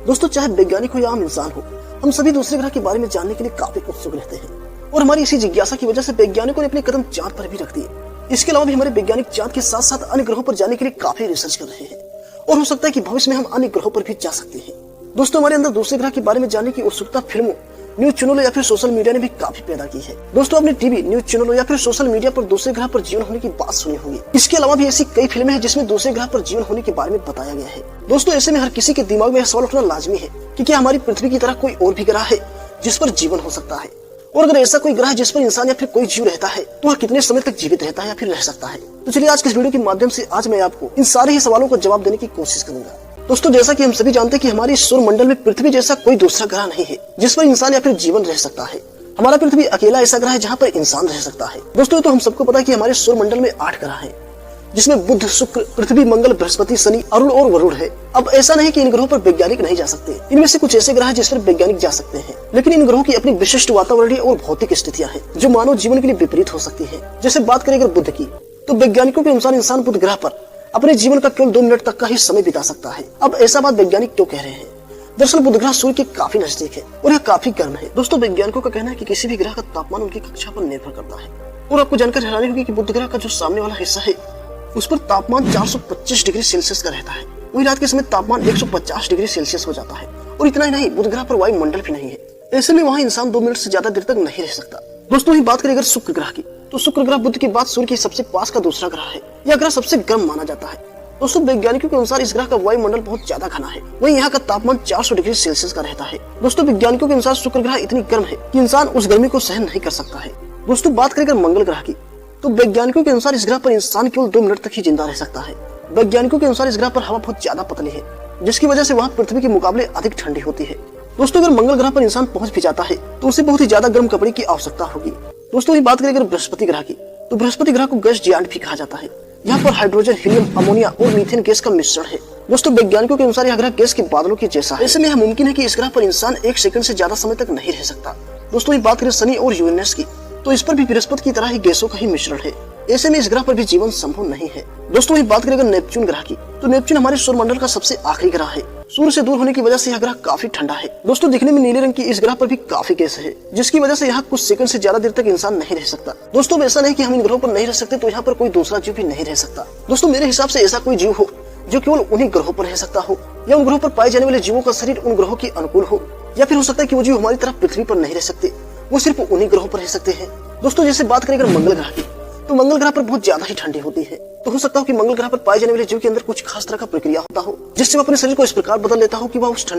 दोस्तों, चाहे वैज्ञानिक हो या आम इंसान हो, हम सभी दूसरे ग्रह के बारे में जानने के लिए काफी उत्सुक रहते हैं और हमारी इसी जिज्ञासा की वजह से वैज्ञानिकों ने अपने कदम चांद पर भी रख दिए। इसके अलावा भी हमारे वैज्ञानिक चांद के साथ साथ अन्य ग्रहों पर जाने के लिए काफी रिसर्च कर रहे हैं और हो सकता है कि भविष्य में हम अन्य ग्रहों पर भी जा सकते हैं। दोस्तों, हमारे अंदर दूसरे ग्रह के बारे में जानने की उत्सुकता फिल्मों, न्यूज चैनलों या फिर सोशल मीडिया ने भी काफी पैदा की है। दोस्तों, आपने टीवी, न्यूज चैनलों या फिर सोशल मीडिया पर दूसरे ग्रह पर जीवन होने की बात सुनी होगी। इसके अलावा भी ऐसी कई फिल्में हैं जिसमें दूसरे ग्रह पर जीवन होने के बारे में बताया गया है। दोस्तों, ऐसे में हर किसी के दिमाग में यह सवाल उठना लाजमी है कि क्या हमारी पृथ्वी की तरह कोई और भी ग्रह है जिस पर जीवन हो सकता है, और अगर ऐसा कोई ग्रह है जिस पर इंसान या फिर कोई जीव रहता है तो वह कितने समय तक जीवित रहता है या फिर रह सकता है। तो चलिए आज के इस वीडियो के माध्यम से आज मैं आपको इन सारे ही सवालों का जवाब देने की कोशिश करूंगा। दोस्तों, जैसा कि हम सभी जानते हैं कि हमारे सौर मंडल में पृथ्वी जैसा कोई दूसरा ग्रह नहीं है जिस पर इंसान या फिर जीवन रह सकता है। हमारा पृथ्वी अकेला ऐसा ग्रह है जहाँ पर इंसान रह सकता है। दोस्तों, तो हम सबको पता है कि हमारे सौर मंडल में 8 ग्रह हैं, जिसमें बुध, शुक्र, पृथ्वी, मंगल, बृहस्पति, शनि, अरुण और वरुण है। अब ऐसा नहीं कि इन ग्रहों पर वैज्ञानिक नहीं जा सकते। इनमें से कुछ ऐसे ग्रह हैं जिस पर वैज्ञानिक जा सकते हैं, लेकिन इन ग्रहों की अपनी विशिष्ट वातावरणीय और भौतिक स्थितियां हैं जो मानव जीवन के लिए विपरीत हो सकती है। जैसे बात करें अगर बुध की, तो वैज्ञानिकों के अनुसार इंसान बुध ग्रह पर अपने जीवन का केवल 2 मिनट तक का ही समय बिता सकता है। अब ऐसा बात वैज्ञानिक क्यों कह रहे हैं? दरअसल बुध ग्रह सूर्य के काफी नजदीक है और यह काफी गर्म है। दोस्तों, वैज्ञानिकों का कहना है कि किसी भी ग्रह का तापमान उनकी कक्षा पर निर्भर करता है। और आपको जानकर हैरानी होगी कि बुध ग्रह का जो सामने वाला हिस्सा है उस पर तापमान 425 डिग्री सेल्सियस का रहता है। वही रात के समय तापमान 150 डिग्री सेल्सियस हो जाता है। और इतना ही नहीं, बुध ग्रह पर वायुमंडल भी नहीं है। ऐसे में वहाँ इंसान 2 मिनट से ज्यादा देर तक नहीं रह सकता। दोस्तों, ही बात करें अगर शुक्र ग्रह की, तो शुक्र ग्रह बुध के बाद सूर्य के सबसे पास का दूसरा ग्रह है। यह ग्रह सबसे गर्म माना जाता है। दोस्तों, वैज्ञानिकों के अनुसार इस ग्रह का वायुमंडल बहुत ज्यादा घना है। वहीं यहाँ का तापमान 400 डिग्री सेल्सियस का रहता है। दोस्तों, वैज्ञानिकों के अनुसार शुक्र ग्रह इतनी गर्म है कि इंसान उस गर्मी को सहन नहीं कर सकता है। दोस्तों, बात करें अगर मंगल ग्रह की, तो वैज्ञानिकों के अनुसार इस ग्रह पर इंसान केवल 2 मिनट तक ही जिंदा रह सकता है। वैज्ञानिकों के अनुसार इस ग्रह पर हवा बहुत ज्यादा पतली है, जिसकी वजह से वहाँ पृथ्वी के मुकाबले अधिक ठंडी होती है। दोस्तों, अगर मंगल ग्रह पर इंसान पहुंच भी जाता है तो उसे बहुत ही ज्यादा गर्म कपड़े की आवश्यकता होगी। दोस्तों, ये बात करें अगर बृहस्पति ग्रह की, तो बृहस्पति ग्रह को गैस जियांट भी कहा जाता है। यहाँ पर हाइड्रोजन, हीलियम, अमोनिया और मीथेन गैस का मिश्रण है। दोस्तों, वैज्ञानिकों के अनुसार यह ग्रह गैस के बादलों के जैसा है। ऐसे में यह मुमकिन है कि इस ग्रह पर इंसान 1 सेकंड से ज्यादा समय तक नहीं रह सकता। दोस्तों, ये बात करें शनि और यूरेनस की, तो इस पर भी बृहस्पति की तरह ही गैसों का ही मिश्रण है। ऐसे में इस ग्रह पर भी जीवन संभव नहीं है। दोस्तों, ये बात करें अगर नेपच्यून ग्रह की, तो नेपच्यून हमारे सौर मंडल का सबसे आखिरी ग्रह है। सूर्य से दूर होने की वजह से यह ग्रह काफी ठंडा है। दोस्तों, दिखने में नीले रंग की इस ग्रह पर भी काफी गैस है, जिसकी वजह से यहाँ कुछ सेकंड से ज्यादा देर तक इंसान नहीं रह सकता। दोस्तों, ऐसा नहीं कि हम इन ग्रहों पर नहीं रह सकते तो यहाँ पर कोई दूसरा जीव भी नहीं रह सकता। दोस्तों, मेरे हिसाब से ऐसा कोई जीव हो जो केवल उन्हीं ग्रहों पर रह सकता हो, या उन ग्रहों पर पाए जाने वाले जीवों का शरीर उन ग्रहों के अनुकूल हो, या फिर हो सकता है कि वो जीव हमारी तरह पृथ्वी पर नहीं रह सकते, वो सिर्फ उन्हीं ग्रहों पर रह सकते हैं। दोस्तों, जैसे बात करें अगर मंगल ग्रह की, तो मंगल ग्रह पर बहुत ज्यादा ही ठंडी होती है। तो हो सकता हो कि मंगल ग्रह पर पाए जाने वाले जीव के अंदर कुछ खास तरह का प्रक्रिया होता हो जिससे वो अपने शरीर को इस प्रकार बदल लेता हो कि वह उस